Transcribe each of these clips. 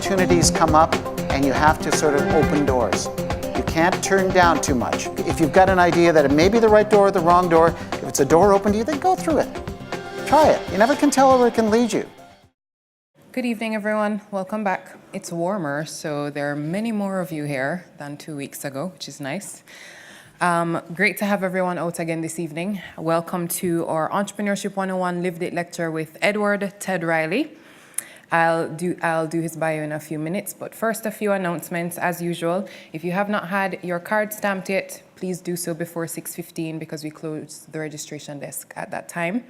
opportunities come up and you have to sort of open doors. You can't turn down too much. If you've got an idea that it may be the right door or the wrong door, if it's a door open to you, then go through it. Try it. You never can tell where it can lead you. Good evening, everyone. Welcome back. It's warmer, so there are many more of you here than 2 weeks ago, which is nice. Great to have everyone out again this evening. Welcome to our Entrepreneurship 101 Lived It lecture with Edward Ted Riley. I'll do his bio in a few minutes, but first a few announcements as usual. If you have not had your card stamped yet, please do so before 6:15 because we close the registration desk at that time.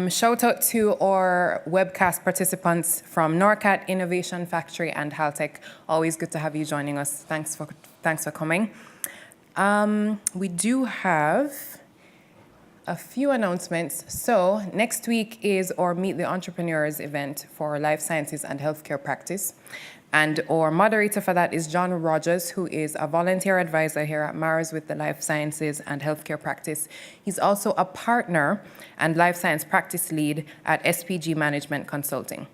Shout out to our webcast participants from NORCAT, Innovation Factory, and Haltech. Always good to have you joining us. Thanks for coming. We do have a few announcements. So next week is our Meet the Entrepreneurs event for life sciences and healthcare practice. And our moderator for that is John Rogers, who is a volunteer advisor here at Mars with the Life Sciences and Healthcare Practice. He's also a partner and life science practice lead at SPG Management Consulting.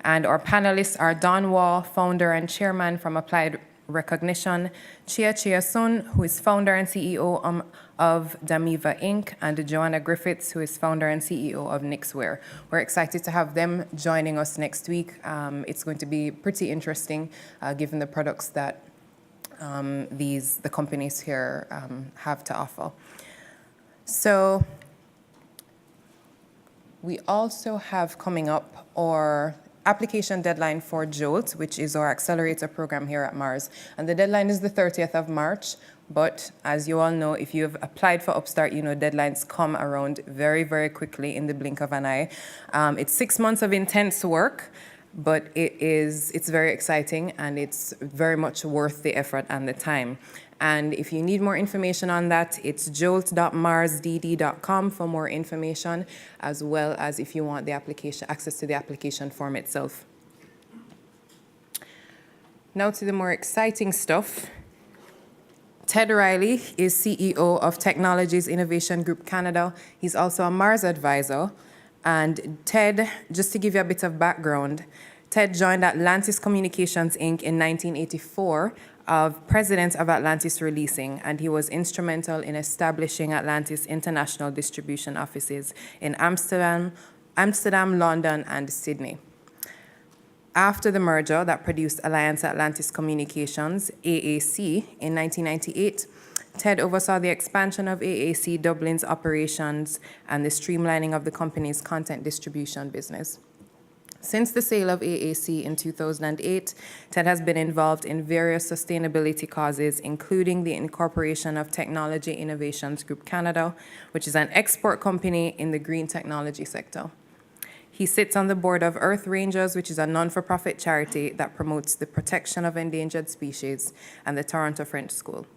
And our panelists are Don Waugh, founder and chairman from Applied Recognition, Chia Sun, who is founder and CEO of Damiva Inc., and Joanna Griffiths, who is founder and CEO of Nixware. We're excited to have them joining us next week. It's going to be pretty interesting, given the products that the companies here have to offer. So we also have coming up our application deadline for JOLT, which is our accelerator program here at Mars. And the deadline is the 30th of March. But as you all know, if you've applied for Upstart, you know deadlines come around very, very quickly in the blink of an eye. It's 6 months of intense work, but it's very exciting and it's very much worth the effort and the time. And if you need more information on that, it's jolt.marsdd.com for more information, as well as if you want the application, access to the application form itself. Now to the more exciting stuff. Ted Riley is CEO of Technologies Innovation Group Canada. He's also a Mars advisor. And Ted, just to give you a bit of background, Ted joined Atlantis Communications Inc. in 1984 of president of Atlantis Releasing, and he was instrumental in establishing Atlantis international distribution offices in Amsterdam, London, and Sydney. After the merger that produced Alliance Atlantis Communications, AAC, in 1998, Ted oversaw the expansion of AAC Dublin's operations and the streamlining of the company's content distribution business. Since the sale of AAC in 2008, Ted has been involved in various sustainability causes, including the incorporation of Technology Innovations Group Canada, which is an export company in the green technology sector. He sits on the board of Earth Rangers, which is a non-for-profit charity that promotes the protection of endangered species, and the Toronto French School.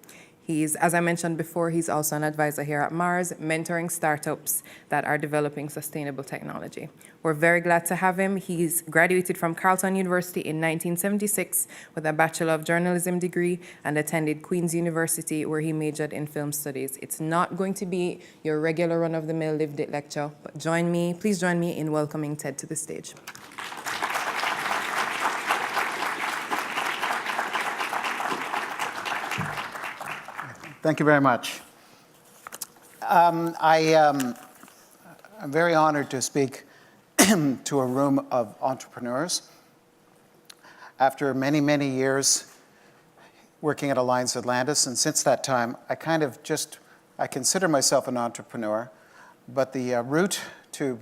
He's, as I mentioned before, he's also an advisor here at Mars, mentoring startups that are developing sustainable technology. We're very glad to have him. He's graduated from Carleton University in 1976 with a Bachelor of Journalism degree and attended Queen's University, where he majored in film studies. It's not going to be your regular run-of-the-mill Lived It lecture, but please join me in welcoming Ted to the stage. Thank you very much. I'm very honored to speak to a room of entrepreneurs. After many, many years working at Alliance Atlantis, and since that time, I consider myself an entrepreneur, but the route to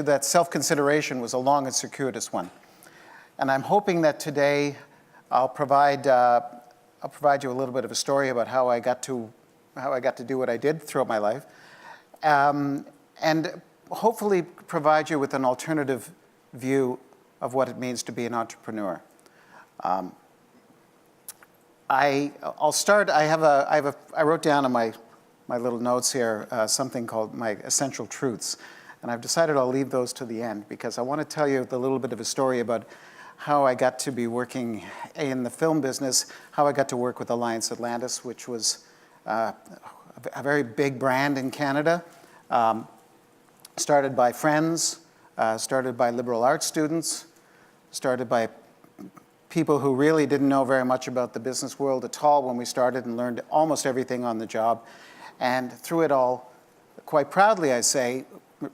that self-consideration was a long and circuitous one. And I'm hoping that today I'll provide you a little bit of a story about how I got to do what I did throughout my life, and hopefully provide you with an alternative view of what it means to be an entrepreneur. I'll start. I wrote down in my little notes here something called my essential truths, and I've decided I'll leave those to the end because I want to tell you a little bit of a story about how I got to be working in the film business, how I got to work with Alliance Atlantis, which was a very big brand in Canada, started by friends, started by liberal arts students, started by people who really didn't know very much about the business world at all when we started, and learned almost everything on the job. And through it all, quite proudly I say,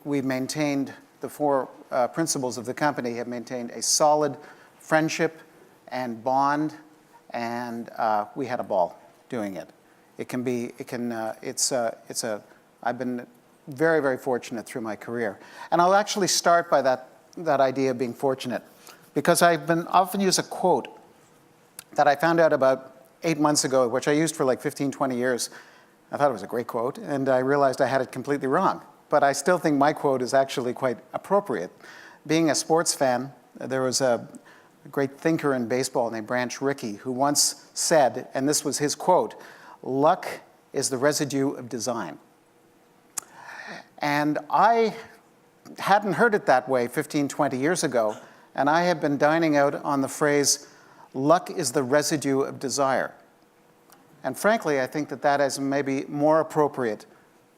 we've maintained the four principles of the company, have maintained a solid friendship and bond, and we had a ball doing it. I've been very, very fortunate through my career. And I'll actually start by that idea of being fortunate, because I've been often use a quote that I found out about 8 months ago, which I used for like 15, 20 years. I thought it was a great quote, and I realized I had it completely wrong. But I still think my quote is actually quite appropriate. Being a sports fan, there was a great thinker in baseball named Branch Rickey who once said, and this was his quote, "Luck is the residue of design." And I hadn't heard it that way 15, 20 years ago, and I have been dining out on the phrase, "Luck is the residue of desire." And frankly, I think that is maybe more appropriate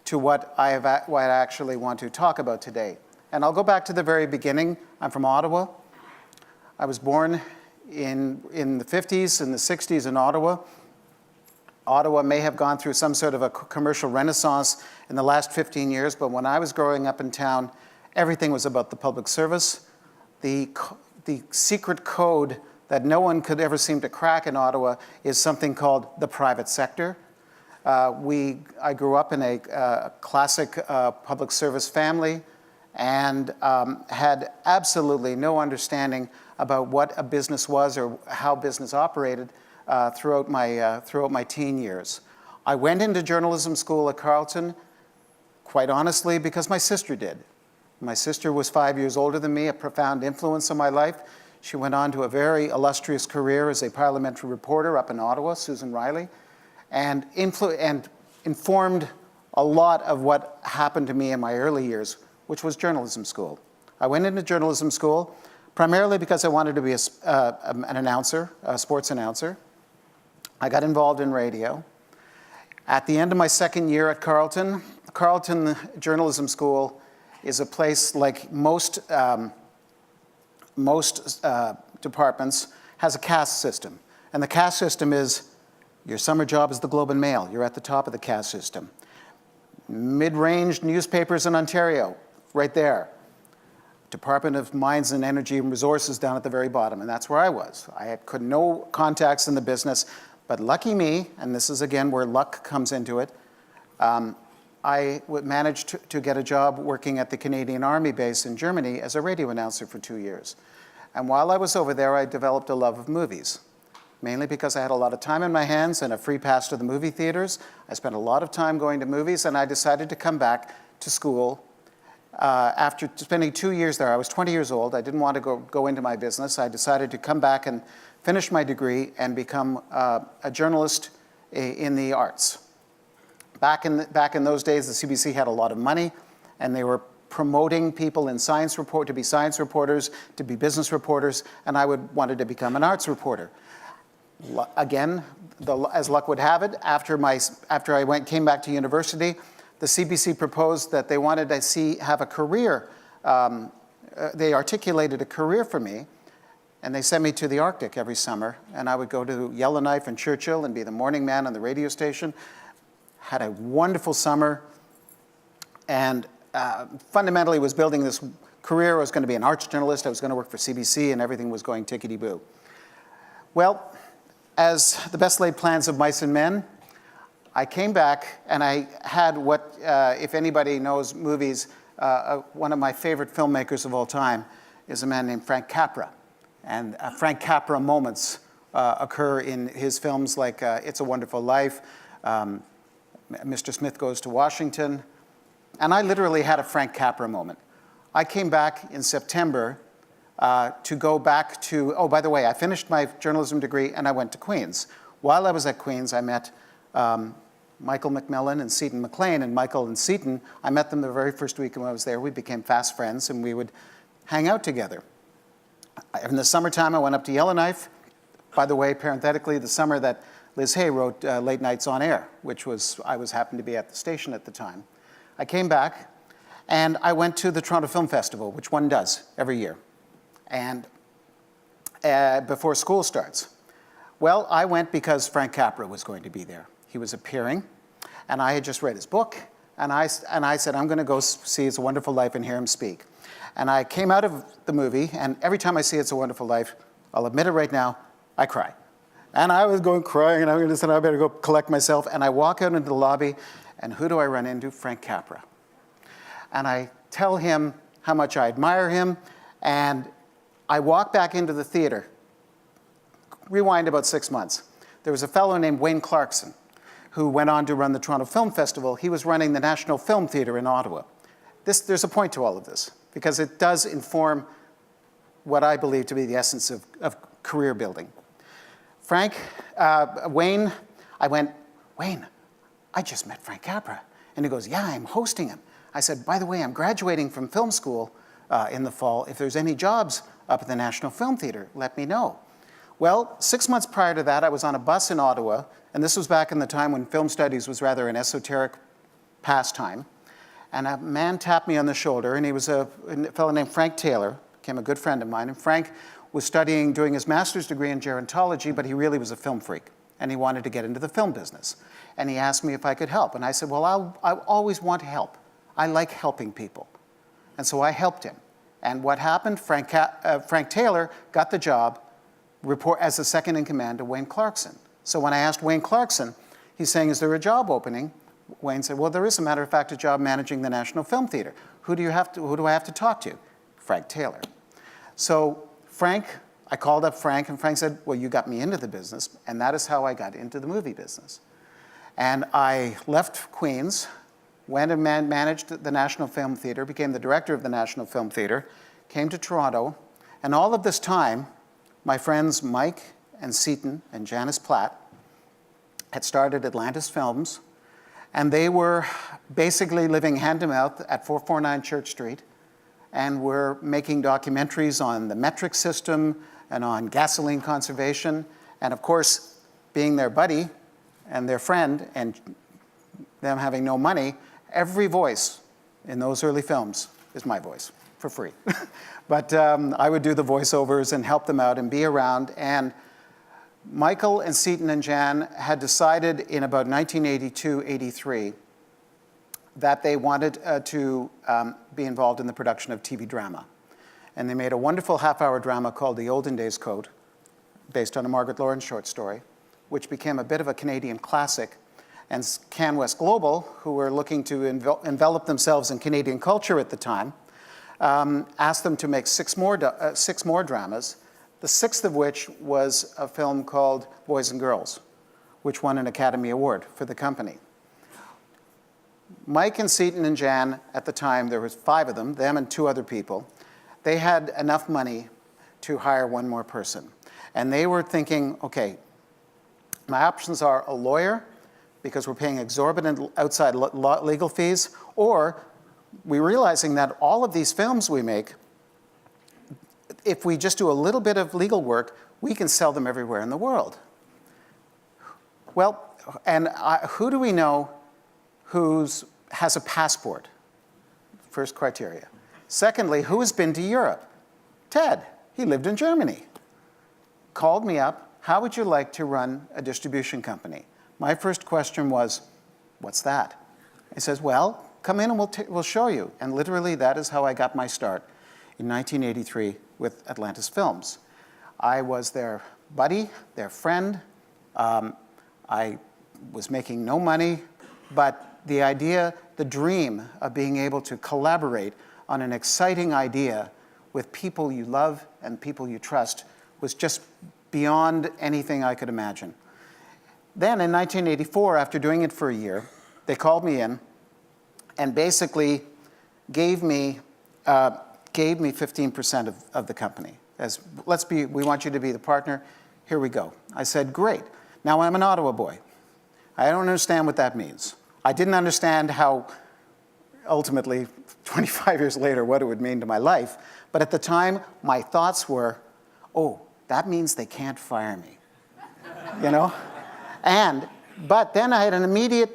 to what I actually want to talk about today. And I'll go back to the very beginning. I'm from Ottawa. I was born in the 50s and the 60s in Ottawa. Ottawa may have gone through some sort of a commercial renaissance in the last 15 years, but when I was growing up in town, everything was about the public service. The secret code that no one could ever seem to crack in Ottawa is something called the private sector. I grew up in a classic public service family and had absolutely no understanding about what a business was or how business operated throughout my teen years. I went into journalism school at Carleton, quite honestly, because my sister did. My sister was 5 years older than me, a profound influence on my life. She went on to a very illustrious career as a parliamentary reporter up in Ottawa, Susan Riley, and informed a lot of what happened to me in my early years, which was journalism school. I went into journalism school primarily because I wanted to be an announcer, a sports announcer. I got involved in radio. At the end of my second year at Carleton Journalism School is a place like most departments, has a caste system. And the caste system is, your summer job is the Globe and Mail. You're at the top of the caste system. Mid-range newspapers in Ontario, right there. Department of Mines and Energy and Resources down at the very bottom, and that's where I was. I had no contacts in the business, but lucky me, and this is again where luck comes into it, I managed to get a job working at the Canadian Army base in Germany as a radio announcer for 2 years. And while I was over there, I developed a love of movies, mainly because I had a lot of time in my hands and a free pass to the movie theaters. I spent a lot of time going to movies, and I decided to come back to school. After spending 2 years there, I was 20 years old. I didn't want to go into my business. I decided to come back and finish my degree and become a journalist in the arts. Back in those days, the CBC had a lot of money, and they were promoting people in to be science reporters, to be business reporters, and I wanted to become an arts reporter. Again, as luck would have it, after I came back to university, the CBC proposed that they wanted to have a career. They articulated a career for me, and they sent me to the Arctic every summer, and I would go to Yellowknife and Churchill and be the morning man on the radio station. Had a wonderful summer, and fundamentally was building this career. I was going to be an arts journalist. I was going to work for CBC, and everything was going tickety-boo. Well, as the best laid plans of mice and men, I came back, and I had what, if anybody knows movies, one of my favorite filmmakers of all time is a man named Frank Capra. And Frank Capra moments occur in his films like It's a Wonderful Life, Mr. Smith Goes to Washington. And I literally had a Frank Capra moment. I came back in September to go back to, oh, by the way, I finished my journalism degree and I went to Queen's. While I was at Queen's, I met Michael McMillan and Seton McLean. And Michael and Seton, I met them the very first week when I was there. We became fast friends, and we would hang out together. In the summertime, I went up to Yellowknife. By the way, parenthetically, the summer that Liz Hay wrote Late Nights on Air, which I happened to be at the station at the time. I came back, and I went to the Toronto Film Festival, which one does every year. And before school starts. Well, I went because Frank Capra was going to be there. He was appearing, and I had just read his book, and I said, I'm going to go see It's a Wonderful Life and hear him speak. And I came out of the movie, and every time I see It's a Wonderful Life, I'll admit it right now, I cry. And I was going crying, and I said, I better go collect myself. And I walk out into the lobby, and who do I run into? Frank Capra. And I tell him how much I admire him, and I walk back into the theater. Rewind about 6 months. There was a fellow named Wayne Clarkson who went on to run the Toronto Film Festival. He was running the National Film Theatre in Ottawa. There's a point to all of this, because it does inform what I believe to be the essence of career building. Wayne, I went, Wayne, I just met Frank Capra. And he goes, yeah, I'm hosting him. I said, by the way, I'm graduating from film school in the fall. If there's any jobs up at the National Film Theatre, let me know. Well, 6 months prior to that, I was on a bus in Ottawa, and this was back in the time when film studies was rather an esoteric pastime. And a man tapped me on the shoulder, and he was a fellow named Frank Taylor, became a good friend of mine. And Frank was doing his master's degree in gerontology, but he really was a film freak, and he wanted to get into the film business. And he asked me if I could help. And I said, well, I always want to help. I like helping people. And so I helped him. And what happened? Frank Taylor got the job as the second in command to Wayne Clarkson. So when I asked Wayne Clarkson, he's saying, is there a job opening? Wayne said, well, there is, as a matter of fact, a job managing the National Film Theatre. Who do I have to talk to? Frank Taylor. So I called up Frank, and Frank said, well, you got me into the business, and that is how I got into the movie business. And I left Queens, went and managed the National Film Theatre, became the director of the National Film Theatre, came to Toronto, and all of this time, my friends Mike and Seaton and Janice Platt had started Atlantis Films, and they were basically living hand-to-mouth at 449 Church Street, and were making documentaries on the metric system and on gasoline conservation, and of course, being their buddy and their friend, and them having no money, every voice in those early films is my voice, for free. But I would do the voiceovers and help them out and be around. And Michael and Seaton and Jan had decided in about 1982-83 that they wanted to be involved in the production of TV drama. And they made a wonderful half-hour drama called The Olden Days Code, based on a Margaret Lawrence short story, which became a bit of a Canadian classic. And CanWest Global, who were looking to envelop themselves in Canadian culture at the time, asked them to make six more dramas, the sixth of which was a film called Boys and Girls, which won an Academy Award for the company. Mike and Seaton and Jan, at the time, there was 5 of them and 2 other people, they had enough money to hire 1 more person. And they were thinking, okay, my options are a lawyer, because we're paying exorbitant outside legal fees, or we're realizing that all of these films we make, if we just do a little bit of legal work, we can sell them everywhere in the world. Well, and who do we know has a passport? First criteria. Secondly, who has been to Europe? Ted. He lived in Germany. Called me up. How would you like to run a distribution company? My first question was, what's that? He says, well, come in and we'll show you. And literally, that is how I got my start in 1983 with Atlantis Films. I was their buddy, their friend. I was making no money, but the idea, the dream of being able to collaborate on an exciting idea with people you love and people you trust was just beyond anything I could imagine. Then in 1984, after doing it for a year, they called me in and basically gave me 15% of the company. We want you to be the partner. Here we go. I said, great. Now I'm an Ottawa boy. I don't understand what that means. I didn't understand how, ultimately, 25 years later, what it would mean to my life. But at the time, my thoughts were, oh, that means they can't fire me. You know? But then I had an immediate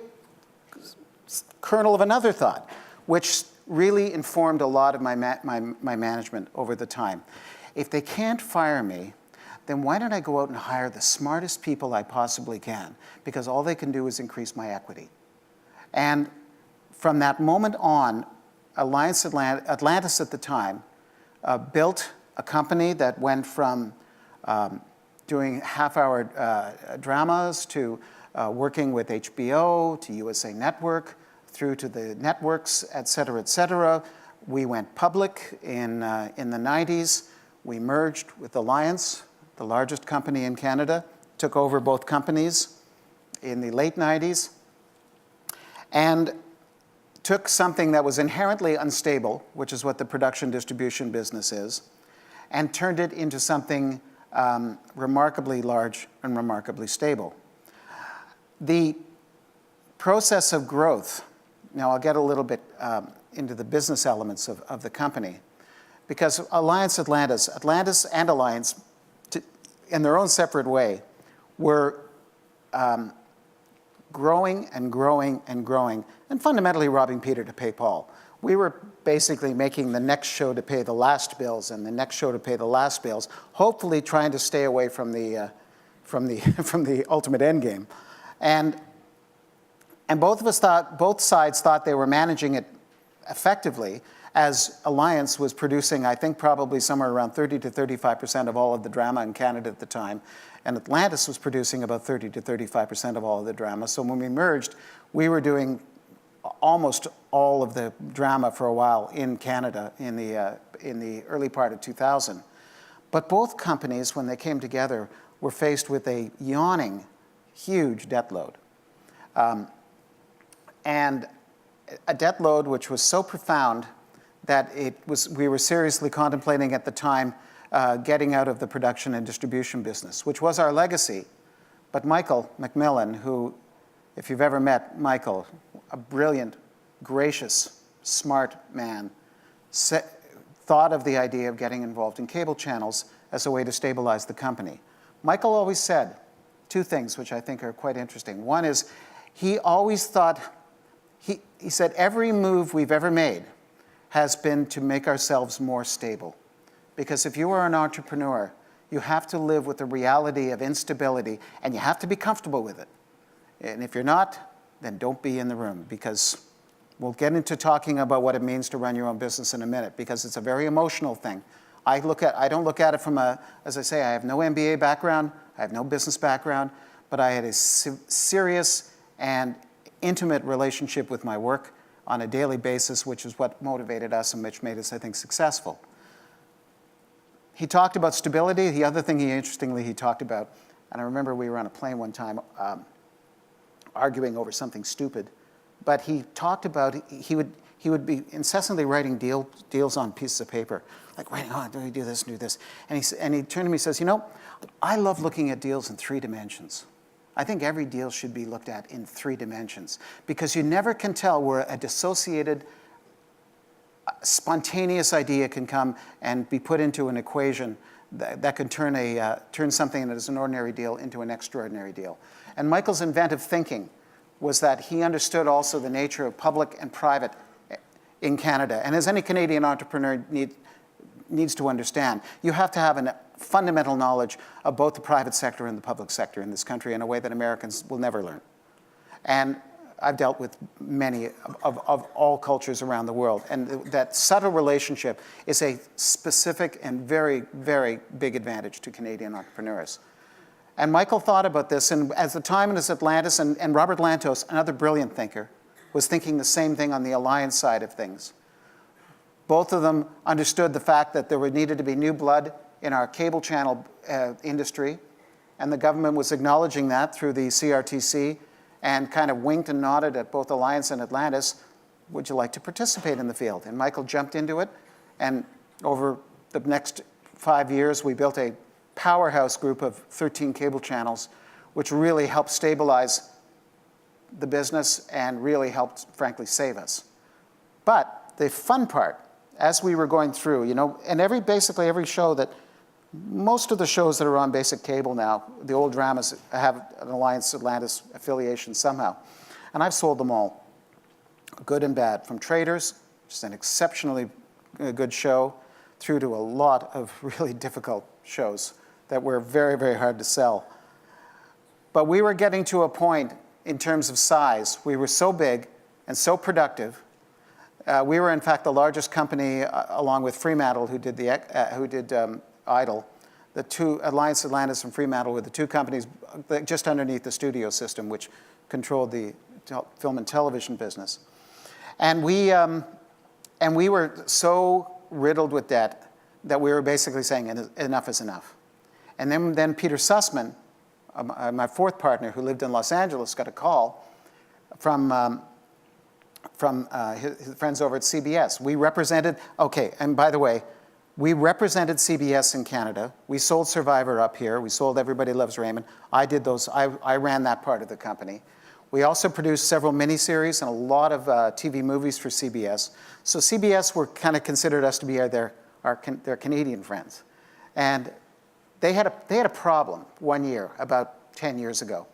kernel of another thought, which really informed a lot of my management over the time. If they can't fire me, then why don't I go out and hire the smartest people I possibly can? Because all they can do is increase my equity. And from that moment on, Atlantis at the time built a company that went from doing half-hour dramas to working with HBO, to USA Network, through to the networks, et cetera, et cetera. We went public in the 90s. We merged with Alliance, the largest company in Canada, took over both companies in the late 90s, and took something that was inherently unstable, which is what the production distribution business is, and turned it into something remarkably large and remarkably stable. The process of growth, now I'll get a little bit into the business elements of the company, because Atlantis and Alliance, in their own separate way, were growing and growing and growing, and fundamentally robbing Peter to pay Paul. We were basically making the next show to pay the last bills and the next show to pay the last bills, hopefully trying to stay away from the ultimate end game. And both sides thought they were managing it effectively, as Alliance was producing, I think, probably somewhere around 30 to 35% of all of the drama in Canada at the time, and Atlantis was producing about 30 to 35% of all of the drama. So when we merged, we were doing almost all of the drama for a while in Canada in the early part of 2000. But both companies, when they came together, were faced with a yawning, huge debt load. And a debt load which was so profound that we were seriously contemplating at the time getting out of the production and distribution business, which was our legacy. But Michael McMillan, who, if you've ever met Michael, a brilliant, gracious, smart man, thought of the idea of getting involved in cable channels as a way to stabilize the company. Michael always said two things which I think are quite interesting. One is he always thought, he said, every move we've ever made has been to make ourselves more stable. Because if you are an entrepreneur, you have to live with the reality of instability, and you have to be comfortable with it. And if you're not, then don't be in the room, because we'll get into talking about what it means to run your own business in a minute, because it's a very emotional thing. I don't look at it from as I say, I have no MBA background, I have no business background, but I had a serious and intimate relationship with my work on a daily basis, which is what motivated us and which made us, I think, successful. He talked about stability. The other thing he talked about, and I remember we were on a plane one time arguing over something stupid, but he talked about he would be incessantly writing deals on pieces of paper, like, wait, oh, do we do this, do this? And he turned to me and says, you know, I love looking at deals in 3 dimensions. I think every deal should be looked at in 3 dimensions, because you never can tell where a dissociated, spontaneous idea can come and be put into an equation that can turn something that is an ordinary deal into an extraordinary deal. And Michael's inventive thinking was that he understood also the nature of public and private in Canada. And as any Canadian entrepreneur needs to understand, you have to have a fundamental knowledge of both the private sector and the public sector in this country in a way that Americans will never learn. And I've dealt with many of all cultures around the world, and that subtle relationship is a specific and very, very big advantage to Canadian entrepreneurs. And Michael thought about this, and at the time in his Atlantis, and Robert Lantos, another brilliant thinker, was thinking the same thing on the Alliance side of things. Both of them understood the fact that there needed to be new blood in our cable channel industry, and the government was acknowledging that through the CRTC, and kind of winked and nodded at both Alliance and Atlantis. Would you like to participate in the field? And Michael jumped into it, and over the next 5 years, we built a powerhouse group of 13 cable channels, which really helped stabilize the business and really helped, frankly, save us. But the fun part, as we were going through, you know, and basically every show that, most of the shows that are on basic cable now, the old dramas have an Alliance Atlantis affiliation somehow. And I've sold them all, good and bad, from Traders, which is an exceptionally good show, through to a lot of really difficult shows that were very, very hard to sell. But we were getting to a point in terms of size. We were so big and so productive. We were, in fact, the largest company, along with Fremantle, who did Idol. The two, Alliance Atlantis and Fremantle, were the two companies just underneath the studio system, which controlled the film and television business. And we were so riddled with debt that we were basically saying enough is enough. And then Peter Sussman, my fourth partner who lived in Los Angeles, got a call from his friends over at CBS. We represented, okay, and by the way, we represented CBS in Canada. We sold Survivor up here. We sold Everybody Loves Raymond. I did those. I ran that part of the company. We also produced several miniseries and a lot of TV movies for CBS. So CBS were kind of considered us to be their Canadian friends. And they had a problem one year, about 10 years ago.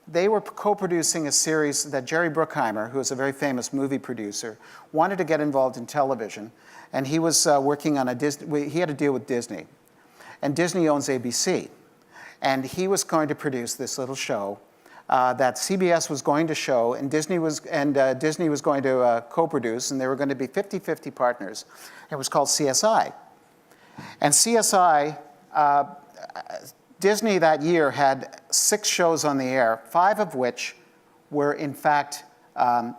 They were co-producing a series that Jerry Bruckheimer, who is a very famous movie producer, wanted to get involved in television. And he was working on he had a deal with Disney. And Disney owns ABC. And he was going to produce this little show that CBS was going to show, and Disney was going to co-produce, and they were going to be 50-50 partners. It was called CSI. And CSI, Disney that year had 6 shows on the air, 5 of which were, in fact,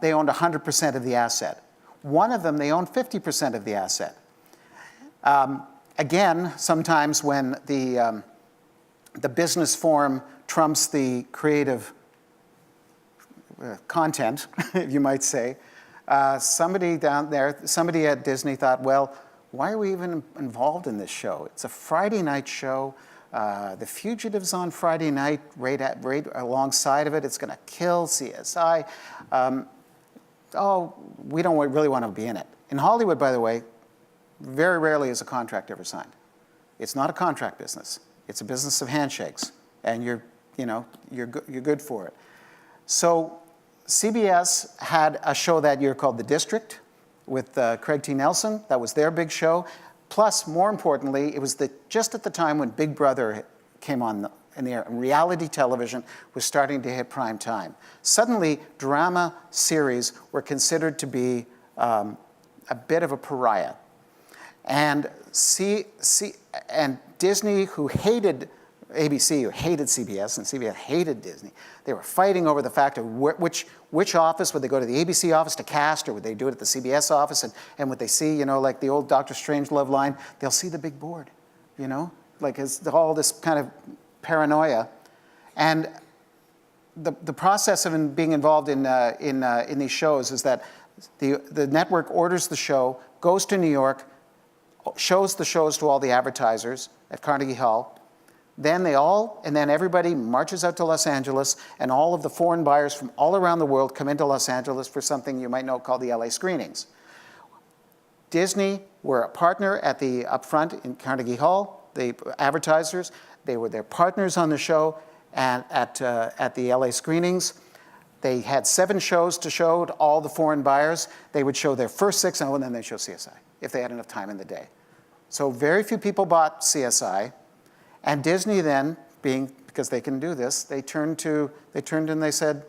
they owned 100% of the asset. One of them, they owned 50% of the asset. Again, sometimes when the business form trumps the creative content, you might say, somebody at Disney thought, well, why are we even involved in this show? It's a Friday night show. The Fugitive's on Friday night, right alongside of it. It's going to kill CSI. We don't really want to be in it. In Hollywood, by the way, very rarely is a contract ever signed. It's not a contract business. It's a business of handshakes, and you're good for it. So CBS had a show that year called The District with Craig T. Nelson. That was their big show. Plus, more importantly, it was just at the time when Big Brother came on in the air, and reality television was starting to hit prime time. Suddenly, drama series were considered to be a bit of a pariah. And Disney, who hated ABC, who hated CBS, and CBS hated Disney, they were fighting over the fact of which office, would they go to the ABC office to cast, or would they do it at the CBS office? And would they see, like the old Dr. Strangelove line, they'll see the big board, like it's all this kind of paranoia. And the process of being involved in these shows is that the network orders the show, goes to New York, shows the shows to all the advertisers at Carnegie Hall. Then everybody marches out to Los Angeles, and all of the foreign buyers from all around the world come into Los Angeles for something you might know called the LA screenings. Disney were a partner up front in Carnegie Hall, the advertisers. They were their partners on the show and at the LA screenings. They had 7 shows to show to all the foreign buyers. They would show their first 6, and then they'd show CSI, if they had enough time in the day. So very few people bought CSI. And Disney then, because they can do this, they turned and they said,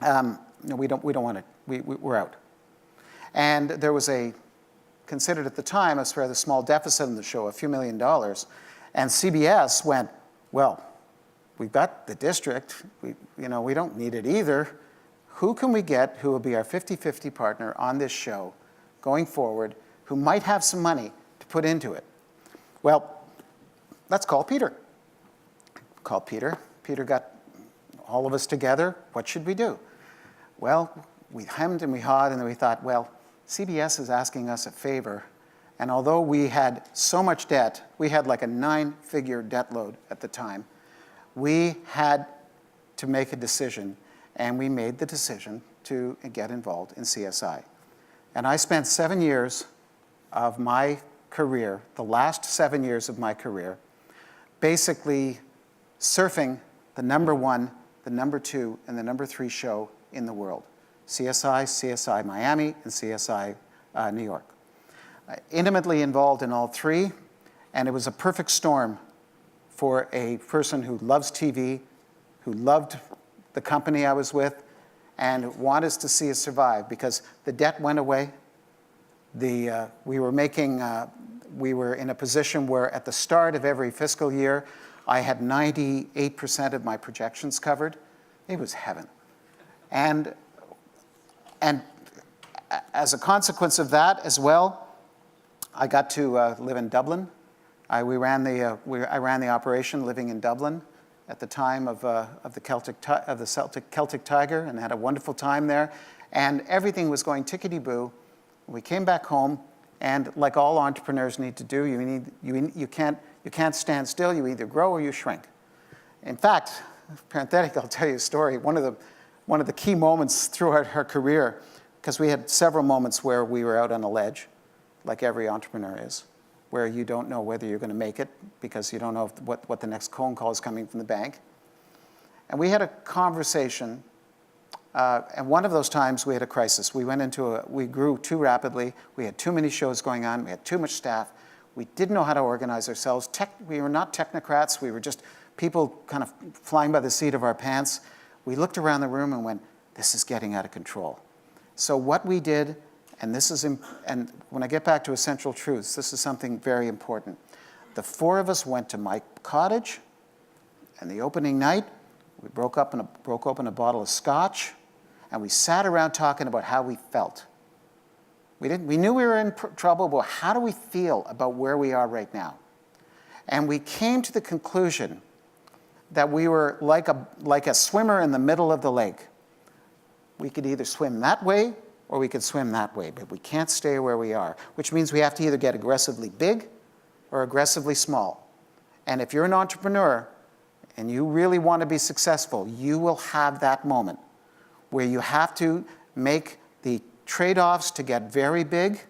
no, we don't want it. We're out. And there was considered at the time, a rather small deficit in the show, a few $1 million. And CBS went, well, we've got The District. We don't need it either. Who can we get who will be our 50-50 partner on this show going forward, who might have some money to put into it? Well, let's call Peter. Called Peter. Peter got all of us together. What should we do? Well, we hemmed and we hawed, and then we thought, well, CBS is asking us a favor. And although we had so much debt, we had like a 9-figure debt load at the time, we had to make a decision, and we made the decision to get involved in CSI. And I spent 7 years of my career, the last 7 years of my career, basically surfing the number 1, the number 2, and the number 3 show in the world. CSI, CSI Miami, and CSI New York. Intimately involved in all 3, And it was a perfect storm for a person who loves TV, who loved the company I was with, and wanted to see us survive because the debt went away. We were in a position where at the start of every fiscal year, I had 98% of my projections covered. It was heaven. And as a consequence of that as well, I got to live in Dublin. I ran the operation living in Dublin at the time of the Celtic Tiger, and had a wonderful time there. And everything was going tickety-boo. We came back home, and like all entrepreneurs need to do, you can't stand still. You either grow or you shrink. In fact, parenthetically, I'll tell you a story. One of the key moments throughout her career, because we had several moments where we were out on a ledge, like every entrepreneur is, where you don't know whether you're going to make it because you don't know what the next phone call is coming from the bank. And we had a conversation, and one of those times we had a crisis. We grew too rapidly. We had too many shows going on. We had too much staff. We didn't know how to organize ourselves. We were not technocrats. We were just people kind of flying by the seat of our pants. We looked around the room and went, this is getting out of control. So what we did, and when I get back to essential truths, this is something very important. The four of us went to my cottage, and the opening night, we broke open a bottle of scotch, and we sat around talking about how we felt. We knew we were in trouble, but how do we feel about where we are right now? And we came to the conclusion that we were like a swimmer in the middle of the lake. We could either swim that way or we could swim that way, but we can't stay where we are, which means we have to either get aggressively big or aggressively small. And if you're an entrepreneur and you really want to be successful, you will have that moment where you have to make the trade-offs to get very big,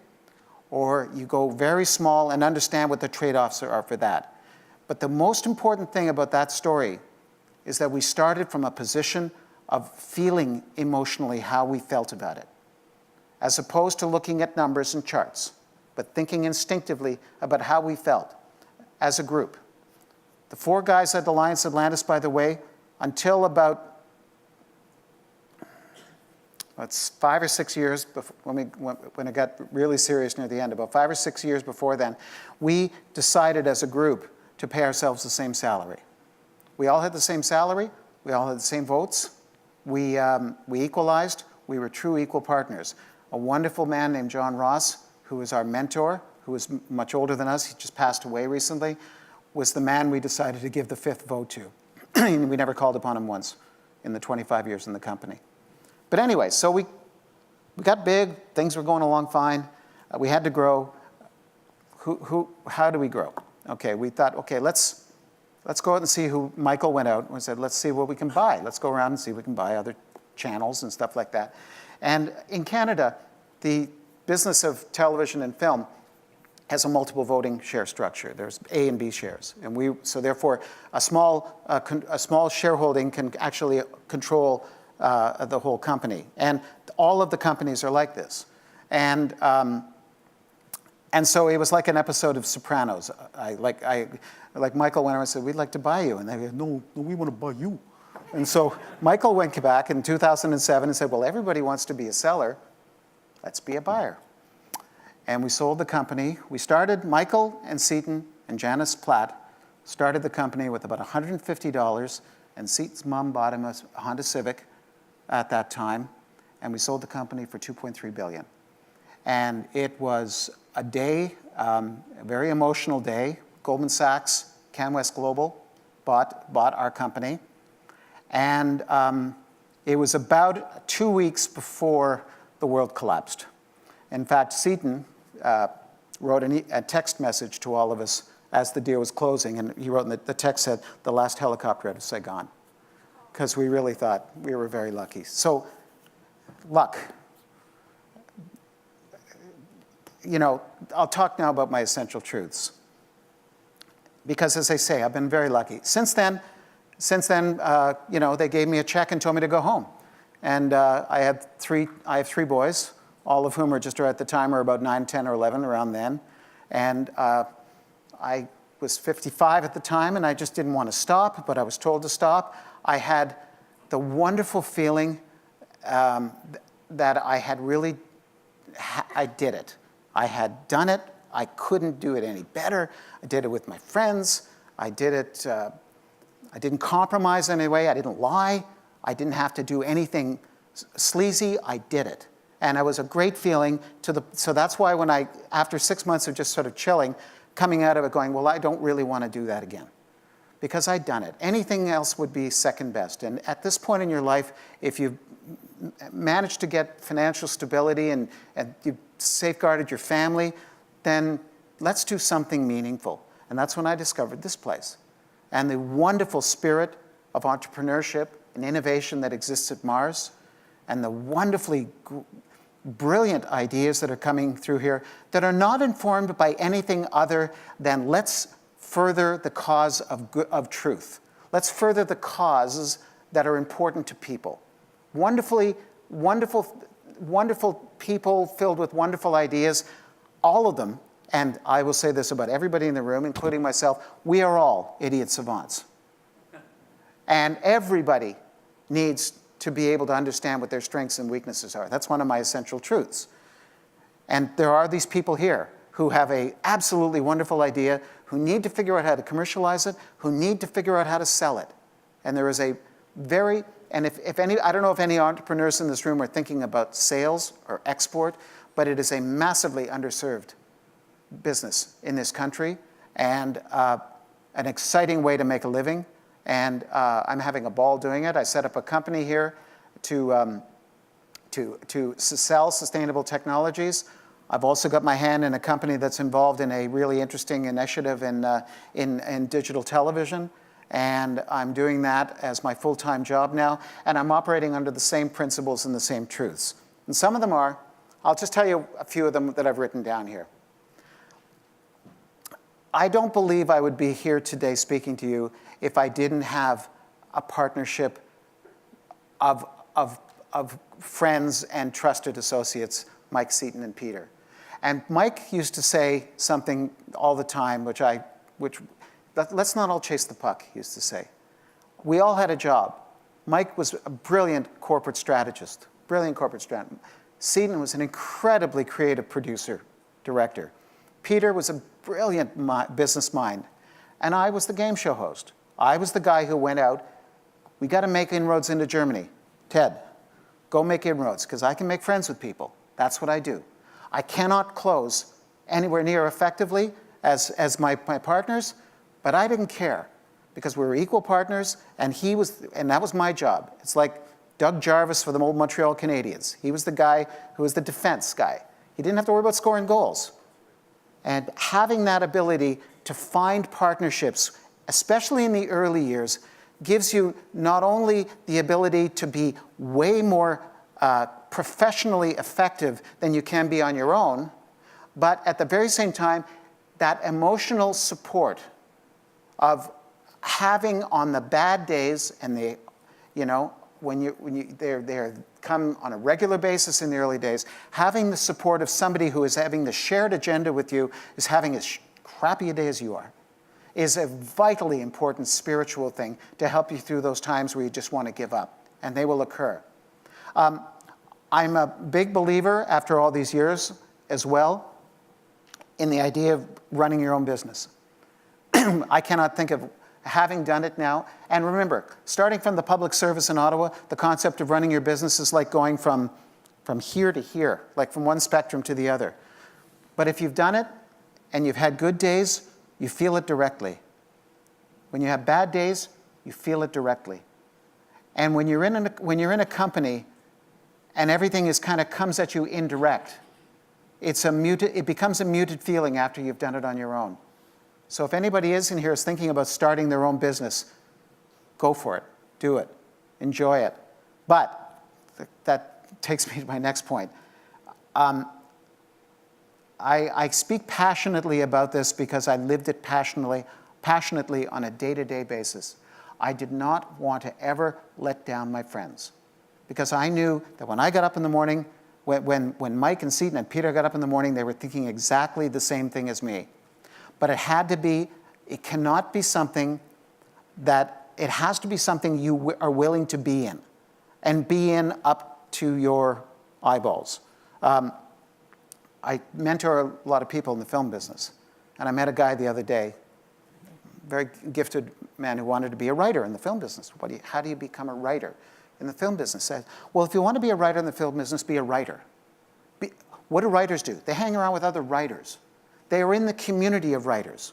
or you go very small and understand what the trade-offs are for that. But the most important thing about that story is that we started from a position of feeling emotionally how we felt about it, as opposed to looking at numbers and charts, but thinking instinctively about how we felt as a group. The four guys at Alliance Atlantis, by the way, until about 5 or 6 years before, when it got really serious near the end, about 5 or 6 years before then, we decided as a group to pay ourselves the same salary. We all had the same salary. We all had the same votes. We equalized. We were true equal partners. A wonderful man named John Ross, who was our mentor, who was much older than us, he just passed away recently, was the man we decided to give the fifth vote to. We never called upon him once in the 25 years in the company. But anyway, so we got big. Things were going along fine. We had to grow. How do we grow? Okay, we thought, okay, let's go out and see who. Michael went out and said, let's see what we can buy. Let's go around and see if we can buy other channels and stuff like that. And in Canada, the business of television and film has a multiple voting share structure. There's A and B shares, and so therefore a small shareholding can actually control the whole company, and all of the companies are like this, and so it was like an episode of Sopranos. Like Michael went around and said, "We'd like to buy you," and they said, "No, we want to buy you." And so Michael went back in 2007 and said, "Well, everybody wants to be a seller. Let's be a buyer." And we sold the company. We started, Michael and Seaton and Janice Platt started the company with about $150, and Seaton's mom bought him a Honda Civic at that time, and we sold the company for $2.3 billion. And it was a day, a very emotional day. Goldman Sachs, CanWest Global bought our company. And it was about 2 weeks before the world collapsed. In fact, Seaton wrote a text message to all of us as the deal was closing, and he wrote, the text said, "The last helicopter out of Saigon," because we really thought we were very lucky. So, luck. You know, I'll talk now about my essential truths, because as I say, I've been very lucky. Since then, you know, they gave me a check and told me to go home, and I have three boys, all of whom are just at the time are about 9, 10, or 11, around then. And I was 55 at the time, and I just didn't want to stop, but I was told to stop. I had the wonderful feeling that I had really, I did it. I had done it. I couldn't do it any better. I did it with my friends. I did it, I didn't compromise in any way. I didn't lie. I didn't have to do anything sleazy. I did it. And it was a great feeling so that's why when after 6 months of just sort of chilling, coming out of it going, well, I don't really want to do that again. Because I'd done it. Anything else would be second best. And at this point in your life, if you've managed to get financial stability and you've safeguarded your family, then let's do something meaningful. And that's when I discovered this place. And the wonderful spirit of entrepreneurship and innovation that exists at Mars, and the wonderfully brilliant ideas that are coming through here that are not informed by anything other than let's further the cause of truth. Let's further the causes that are important to people. Wonderful people filled with wonderful ideas, all of them, and I will say this about everybody in the room, including myself, we are all idiot savants. And everybody needs to be able to understand what their strengths and weaknesses are. That's one of my essential truths. And there are these people here who have an absolutely wonderful idea, who need to figure out how to commercialize it, who need to figure out how to sell it. And there is a very, and if any, I don't know if any entrepreneurs in this room are thinking about sales or export, but it is a massively underserved business in this country, and an exciting way to make a living. And I'm having a ball doing it. I set up a company here to sell sustainable technologies. I've also got my hand in a company that's involved in a really interesting initiative in digital television. And I'm doing that as my full-time job now. And I'm operating under the same principles and the same truths. And some of them are, I'll just tell you a few of them that I've written down here. I don't believe I would be here today speaking to you if I didn't have a partnership of friends and trusted associates, Mike Seaton and Peter. And Mike used to say something all the time, which let's not all chase the puck, he used to say. We all had a job. Mike was a brilliant corporate strategist, Seaton was an incredibly creative producer, director. Peter was a brilliant business mind. And I was the game show host. I was the guy who went out, we got to make inroads into Germany. Ted, go make inroads, because I can make friends with people. That's what I do. I cannot close anywhere near effectively as my partners, but I didn't care, because we were equal partners, and that was my job. It's like Doug Jarvis for the old Montreal Canadiens. He was the guy who was the defense guy. He didn't have to worry about scoring goals. And having that ability to find partnerships, especially in the early years, gives you not only the ability to be way more professionally effective than you can be on your own, but at the very same time, that emotional support of having on the bad days, and they're come on a regular basis in the early days, having the support of somebody who is having the shared agenda with you, is having as crappy a day as you are, is a vitally important spiritual thing to help you through those times where you just want to give up, and they will occur. I'm a big believer, after all these years as well, in the idea of running your own business. I cannot think of having done it now. And remember, starting from the public service in Ottawa, the concept of running your business is like going from here to here, like from one spectrum to the other. But if you've done it and you've had good days, you feel it directly. When you have bad days, you feel it directly. And when you're in a company and everything is kind of comes at you indirect, it becomes a muted feeling after you've done it on your own. So if anybody is in here is thinking about starting their own business, go for it, do it, enjoy it. But that takes me to my next point. I speak passionately about this because I lived it passionately on a day-to-day basis. I did not want to ever let down my friends, because I knew that when I got up in the morning, when Mike and Seaton and Peter got up in the morning, they were thinking exactly the same thing as me. But it had to be It cannot be something that, it has to be something you are willing to be in, and be in up to your eyeballs. I mentor a lot of people in the film business, and I met a guy the other day, very gifted man who wanted to be a writer in the film business. How do you become a writer in the film business? Said, well, if you want to be a writer in the film business, be a writer. What do writers do? They hang around with other writers. They are in the community of writers.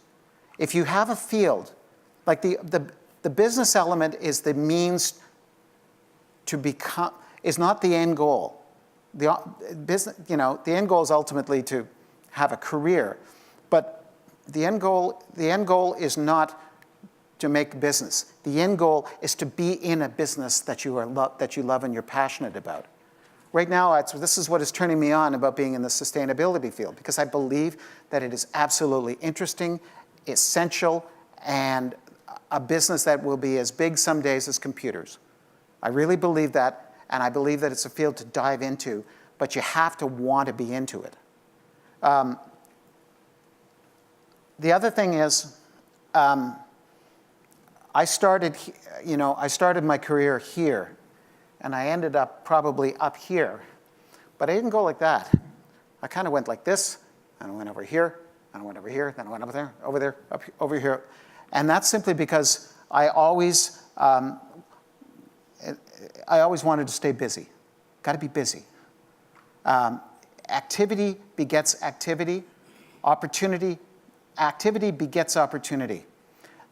If you have a field, like the business element is the means to become, is not the end goal. The end goal is ultimately to have a career, but the end goal is not to make business. The end goal is to be in a business that you love and you're passionate about. Right now, this is what is turning me on about being in the sustainability field, because I believe that it is absolutely interesting, essential, and a business that will be as big some days as computers. I really believe that, and I believe that it's a field to dive into, but you have to want to be into it. The other thing is, I started my career here, and I ended up probably up here. But I didn't go like that. I kind of went like this, and I went over here, and I went over here, then I went over there, up, over here. And that's simply because I always wanted to stay busy. Got to be busy. Activity begets activity. Activity begets opportunity.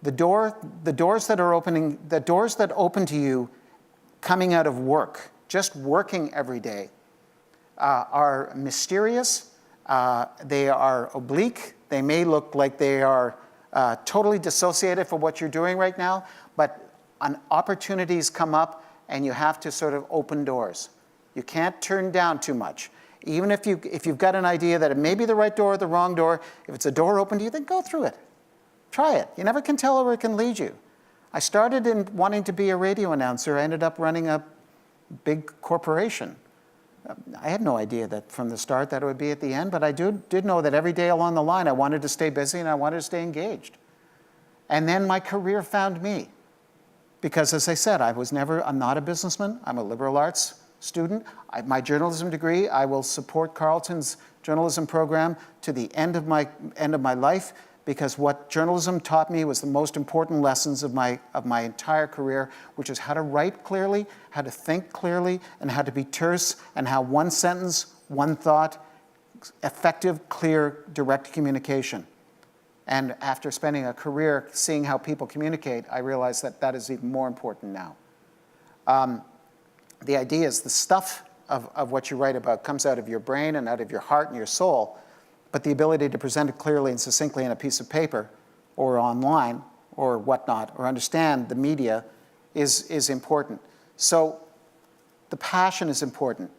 The doors that open to you coming out of work, just working every day, are mysterious. They are oblique. They may look like they are totally dissociated from what you're doing right now, but opportunities come up, and you have to sort of open doors. You can't turn down too much. Even if you've got an idea that it may be the right door or the wrong door, if it's a door open to you, then go through it. Try it. You never can tell where it can lead you. I started in wanting to be a radio announcer. I ended up running a big corporation. I had no idea that from the start that it would be at the end, but I did know that every day along the line I wanted to stay busy and I wanted to stay engaged. And then my career found me. Because as I said, I'm not a businessman. I'm a liberal arts student. My journalism degree, I will support Carleton's journalism program to the end of my life, because what journalism taught me was the most important lessons of my entire career, which is how to write clearly, how to think clearly, and how to be terse, and how one sentence, one thought, effective, clear, direct communication. And after spending a career seeing how people communicate, I realized that that is even more important now. The idea is the stuff of what you write about comes out of your brain and out of your heart and your soul, but the ability to present it clearly and succinctly on a piece of paper or online or whatnot, or understand the media is important. So the passion is important.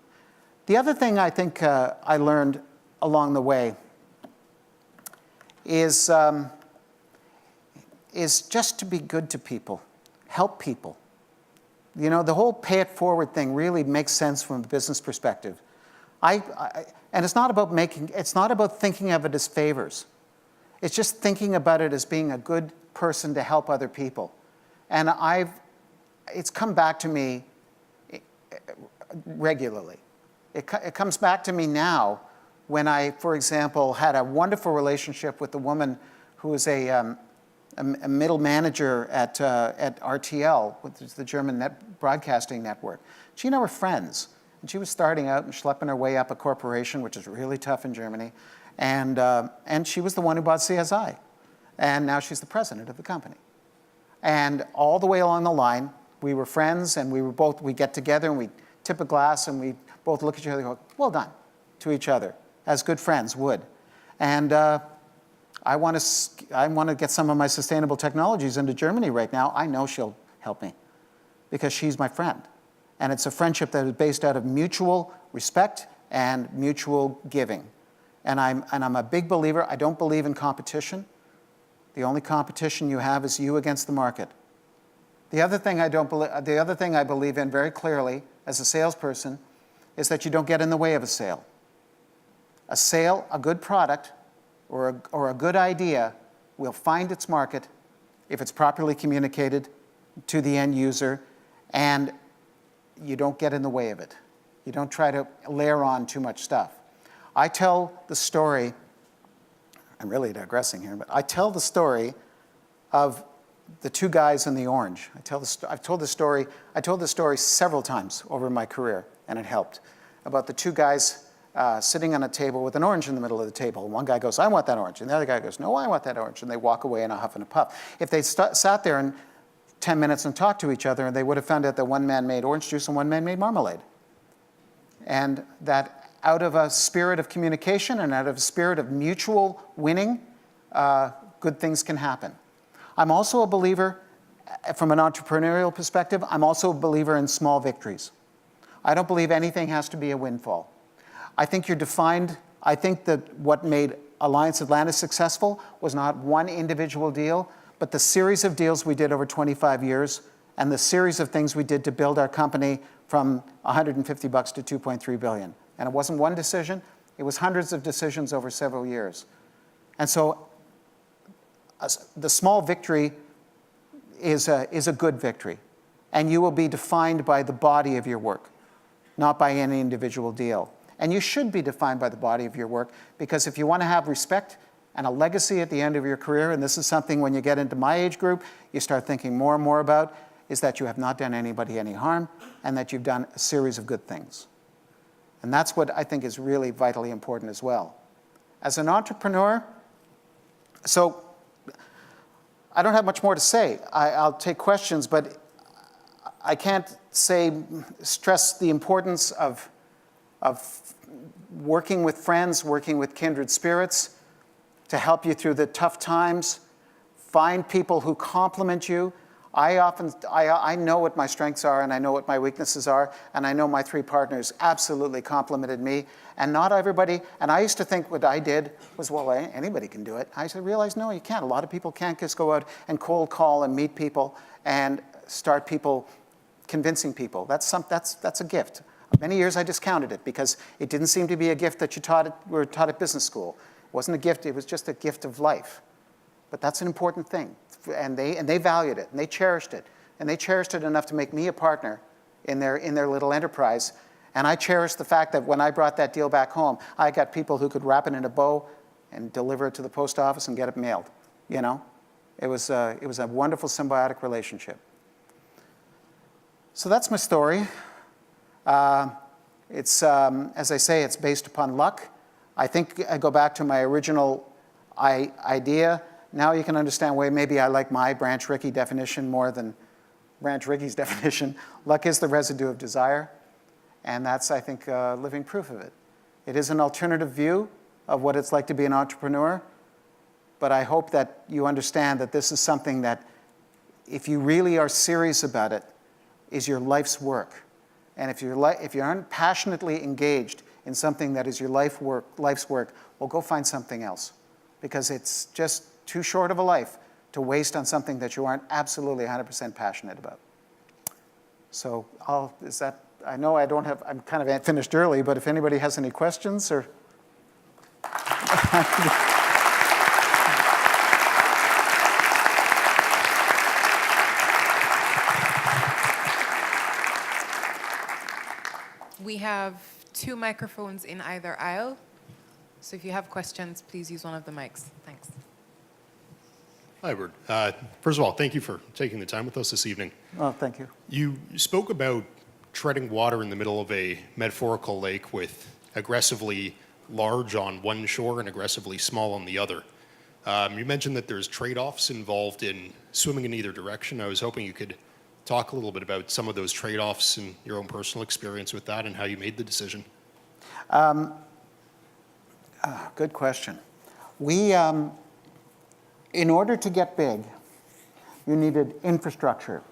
The other thing I think I learned along the way is just to be good to people, help people. You know, the whole pay it forward thing really makes sense from a business perspective. And it's not about thinking of it as favors. It's just thinking about it as being a good person to help other people. And it's come back to me regularly. It comes back to me now when I, for example, had a wonderful relationship with a woman who was a middle manager at RTL, which is the German broadcasting network. She and I were friends. And she was starting out and schlepping her way up a corporation, which is really tough in Germany. And she was the one who bought CSI. And now she's the president of the company. And all the way along the line, we were friends, and we get together and we tip a glass and we both look at each other and go, well done, to each other, as good friends would. And I want to get some of my sustainable technologies into Germany right now. I know she'll help me because she's my friend. And it's a friendship that is based out of mutual respect and mutual giving. And I'm a big believer. I don't believe in competition. The only competition you have is you against the market. The other thing I believe in very clearly as a salesperson is that you don't get in the way of a sale. A sale, a good product, or a good idea will find its market if it's properly communicated to the end user and you don't get in the way of it. You don't try to layer on too much stuff. I tell the story, I'm really digressing here, but I tell the story of the two guys in the orange. I've told this story several times over my career, and it helped, about the two guys sitting on a table with an orange in the middle of the table. And one guy goes, I want that orange. And the other guy goes, no, I want that orange. And they walk away in a huff and a puff. If they sat there in 10 minutes and talked to each other, they would have found out that one man made orange juice and one man made marmalade. And that out of a spirit of communication and out of a spirit of mutual winning, good things can happen. I'm also a believer, from an entrepreneurial perspective, I'm also a believer in small victories. I don't believe anything has to be a windfall. I think that what made Alliance Atlantis successful was not one individual deal, but the series of deals we did over 25 years and the series of things we did to build our company from $150 to $2.3 billion. And it wasn't one decision, it was hundreds of decisions over several years. And so the small victory is a good victory. And you will be defined by the body of your work, not by any individual deal. And you should be defined by the body of your work, because if you want to have respect and a legacy at the end of your career, and this is something when you get into my age group, you start thinking more and more about, is that you have not done anybody any harm and that you've done a series of good things. And that's what I think is really vitally important as well. As an entrepreneur, so I don't have much more to say. I'll take questions, but I can't stress the importance of working with friends, working with kindred spirits to help you through the tough times. Find people who complement you. I know what my strengths are, and I know what my weaknesses are, and I know my three partners absolutely complemented me, and not everybody, and I used to think what I did was, well, anybody can do it. I realized, no, you can't. A lot of people can't just go out and cold call and meet people and start convincing people. That's a gift. Many years I discounted it because it didn't seem to be a gift that were taught at business school. It wasn't a gift, it was just a gift of life. But that's an important thing. And they valued it, and they cherished it. And they cherished it enough to make me a partner in their little enterprise. And I cherished the fact that when I brought that deal back home, I got people who could wrap it in a bow and deliver it to the post office and get it mailed. You know? It was a wonderful symbiotic relationship. So that's my story. As I say, it's based upon luck. I think I go back to my original idea. Now you can understand why maybe I like my Branch Rickey definition more than Branch Rickey's definition. Luck is the residue of desire, and that's, I think, living proof of it. It is an alternative view of what it's like to be an entrepreneur, but I hope that you understand that this is something that, if you really are serious about it, is your life's work. And if you aren't passionately engaged in something that is your life's work, well, go find something else, because it's just too short of a life to waste on something that you aren't absolutely 100% passionate about. So I know I'm kind of finished early, but if anybody has any questions or. We have 2 microphones in either aisle. So if you have questions, please use one of the mics. Thanks. Hi, Edward. First of all, thank you for taking the time with us this evening. Oh, thank you. You spoke about treading water in the middle of a metaphorical lake with aggressively large on one shore and aggressively small on the other. You mentioned that there's trade-offs involved in swimming in either direction. I was hoping you could talk a little bit about some of those trade-offs and your own personal experience with that and how you made the decision. Good question. In order to get big, you needed infrastructure.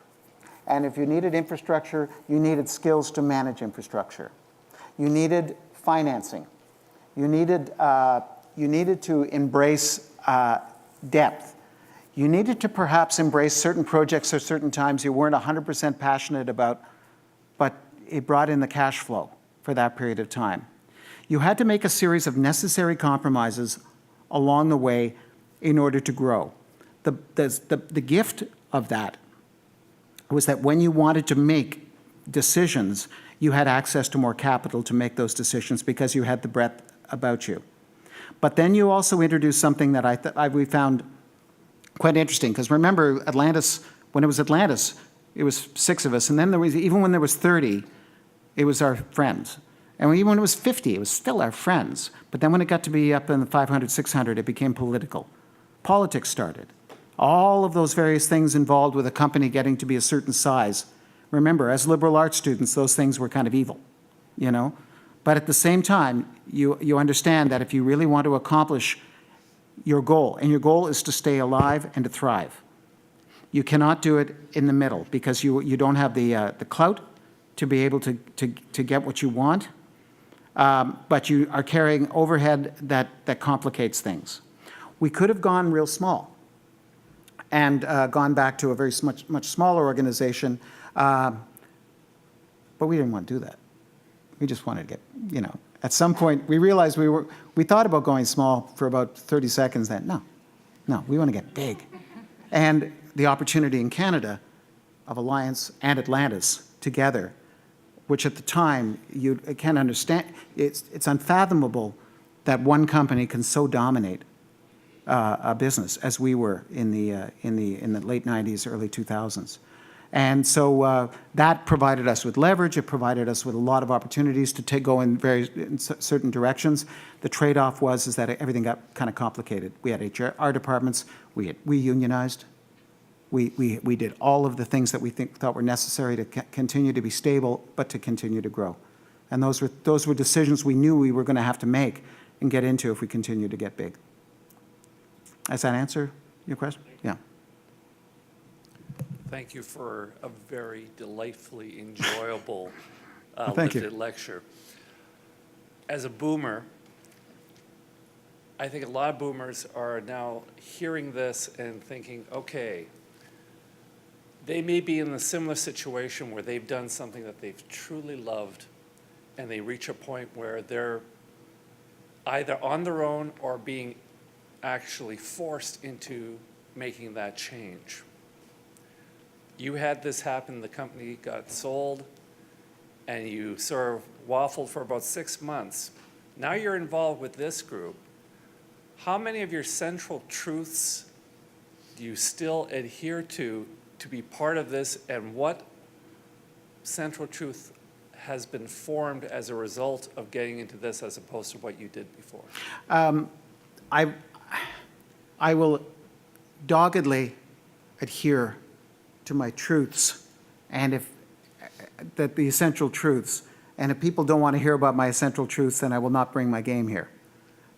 And if you needed infrastructure, you needed skills to manage infrastructure. You needed financing. You needed to embrace depth. You needed to perhaps embrace certain projects at certain times you weren't 100% passionate about, but it brought in the cash flow for that period of time. You had to make a series of necessary compromises along the way in order to grow. The gift of that was that when you wanted to make decisions, you had access to more capital to make those decisions because you had the breadth about you. But then you also introduced something that we found quite interesting, because remember, Atlantis, when it was Atlantis, it was 6 of us, and then there was, even when there was 30, it was our friends. And even when it was 50, it was still our friends. But then when it got to be up in the 500, 600, it became political. Politics started. All of those various things involved with a company getting to be a certain size. Remember, as liberal arts students, those things were kind of evil, you know? But at the same time, you understand that if you really want to accomplish your goal, and your goal is to stay alive and to thrive, you cannot do it in the middle because you don't have the clout to be able to get what you want, but you are carrying overhead that complicates things. We could have gone real small and gone back to a very much smaller organization, but we didn't want to do that. We just wanted to get, you know, at some point we realized we thought about going small for about 30 seconds then. No, we want to get big. And the opportunity in Canada of Alliance and Atlantis together, which at the time you can't understand, it's unfathomable that one company can so dominate a business as we were in the late 90s, early 2000s. And so that provided us with leverage. It provided us with a lot of opportunities to go in certain directions. The trade-off was that everything got kind of complicated. We had HR departments. We unionized. We did all of the things that we thought were necessary to continue to be stable, but to continue to grow. And those were decisions we knew we were going to have to make and get into if we continue to get big. Does that answer your question? Yeah. Thank you for a very delightfully enjoyable thank you. lifted lecture. As a boomer, I think a lot of boomers are now hearing this and thinking, okay, they may be in a similar situation where they've done something that they've truly loved, and they reach a point where they're either on their own or being actually forced into making that change. You had this happen, the company got sold, and you sort of waffled for about 6 months. Now you're involved with this group. How many of your central truths do you still adhere to be part of this, and what central truth has been formed as a result of getting into this as opposed to what you did before? I will doggedly adhere to my truths, and the essential truths. And if people don't want to hear about my essential truths, then I will not bring my game here.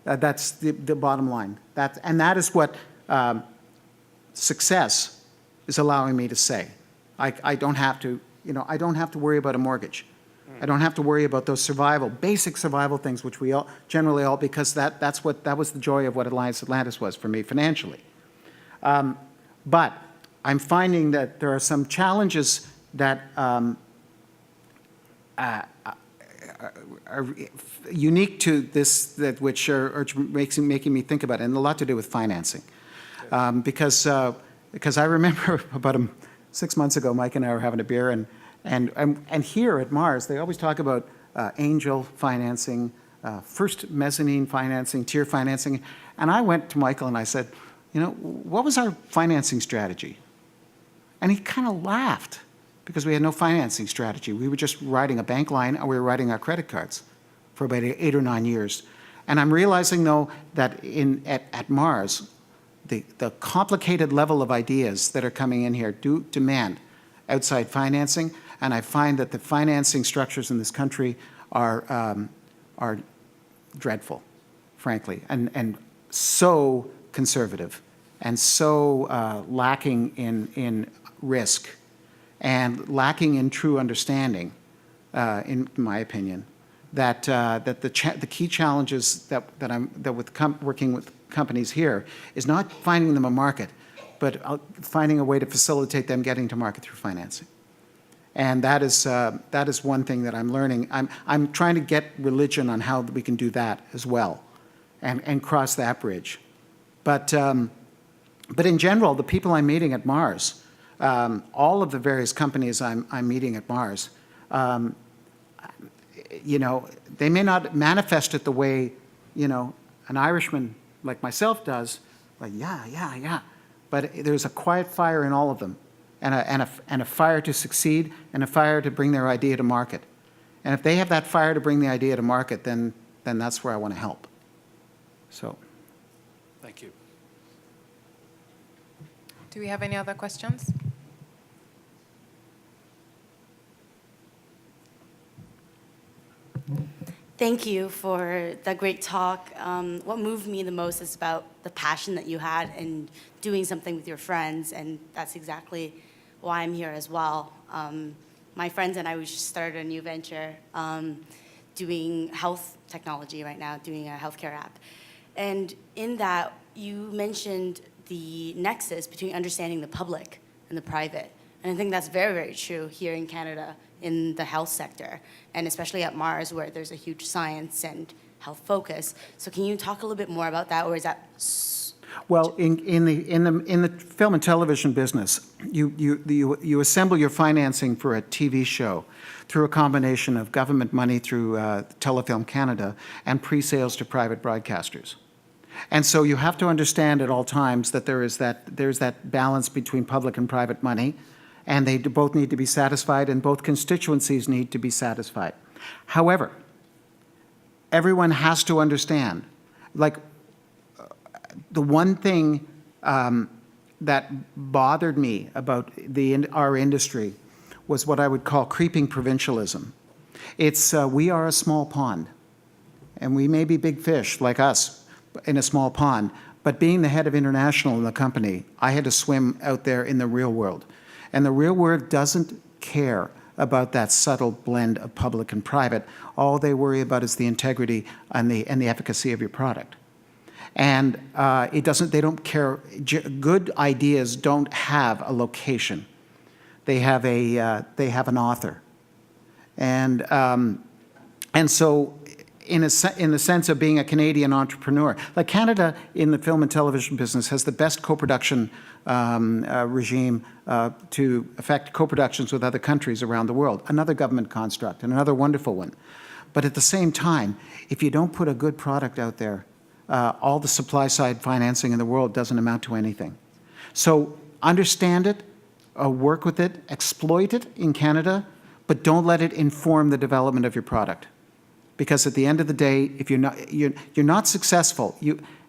That's the bottom line. That is what success is allowing me to say. I don't have to, I don't have to worry about a mortgage. I don't have to worry about those basic survival things, which we all generally because that was the joy of what Alliance Atlantis was for me financially. But I'm finding that there are some challenges that are unique to this, which are making me think about it, and a lot to do with financing. Because I remember about 6 months ago, Mike and I were having a beer, and here at Mars, they always talk about angel financing, first mezzanine financing, tier financing. And I went to Michael and I said, what was our financing strategy? And he kind of laughed because we had no financing strategy. We were just riding a bank line, or we were riding our credit cards for about 8 or 9 years. And I'm realizing, though, that at Mars, the complicated level of ideas that are coming in here do demand outside financing. And I find that the financing structures in this country are dreadful, frankly, and so conservative and so lacking in risk and lacking in true understanding, in my opinion, that the key challenges working with companies here is not finding them a market, but finding a way to facilitate them getting to market through financing. And that is one thing that I'm learning. I'm trying to get religion on how we can do that as well, and cross that bridge. But in general, the people I'm meeting at Mars, all of the various companies I'm meeting at Mars, you know, they may not manifest it the way, you know, an Irishman like myself does, like, yeah. But there's a quiet fire in all of them, and a fire to succeed, and a fire to bring their idea to market. And if they have that fire to bring the idea to market, then that's where I want to help. So. Thank you. Do we have any other questions? Thank you for that great talk. What moved me the most is about the passion that you had in doing something with your friends, and that's exactly why I'm here as well. My friends and I, we just started a new venture doing health technology right now, doing a healthcare app. And in that, you mentioned the nexus between understanding the public and the private. And I think that's very, very true here in Canada in the health sector, and especially at Mars, where there's a huge science and health focus. So can you talk a little bit more about that, or is that? Well, in the film and television business, you assemble your financing for a TV show through a combination of government money through Telefilm Canada and pre-sales to private broadcasters. And so you have to understand at all times that there's that balance between public and private money, and they both need to be satisfied, and both constituencies need to be satisfied. However, everyone has to understand, like, the one thing that bothered me about our industry was what I would call creeping provincialism. It's, we are a small pond, and we may be big fish, like us, in a small pond, but being the head of international in the company, I had to swim out there in the real world. And the real world doesn't care about that subtle blend of public and private. All they worry about is the integrity and the efficacy of your product. And they don't care. Good ideas don't have a location. They have an author. And so in the sense of being a Canadian entrepreneur, like Canada in the film and television business has the best co-production regime to affect co-productions with other countries around the world. Another government construct, and another wonderful one. But at the same time, if you don't put a good product out there, all the supply-side financing in the world doesn't amount to anything. So understand it, work with it, exploit it in Canada, but don't let it inform the development of your product. Because at the end of the day, if you're not successful,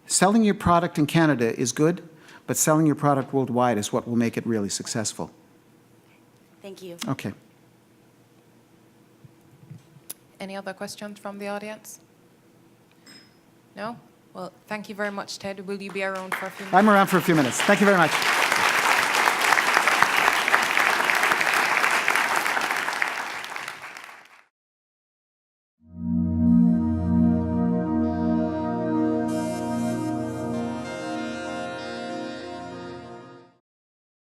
selling your product in Canada is good, but selling your product worldwide is what will make it really successful. Thank you. Okay. Any other questions from the audience? No? Well, thank you very much, Ted. Will you be around for a few minutes? I'm around for a few minutes. Thank you very much.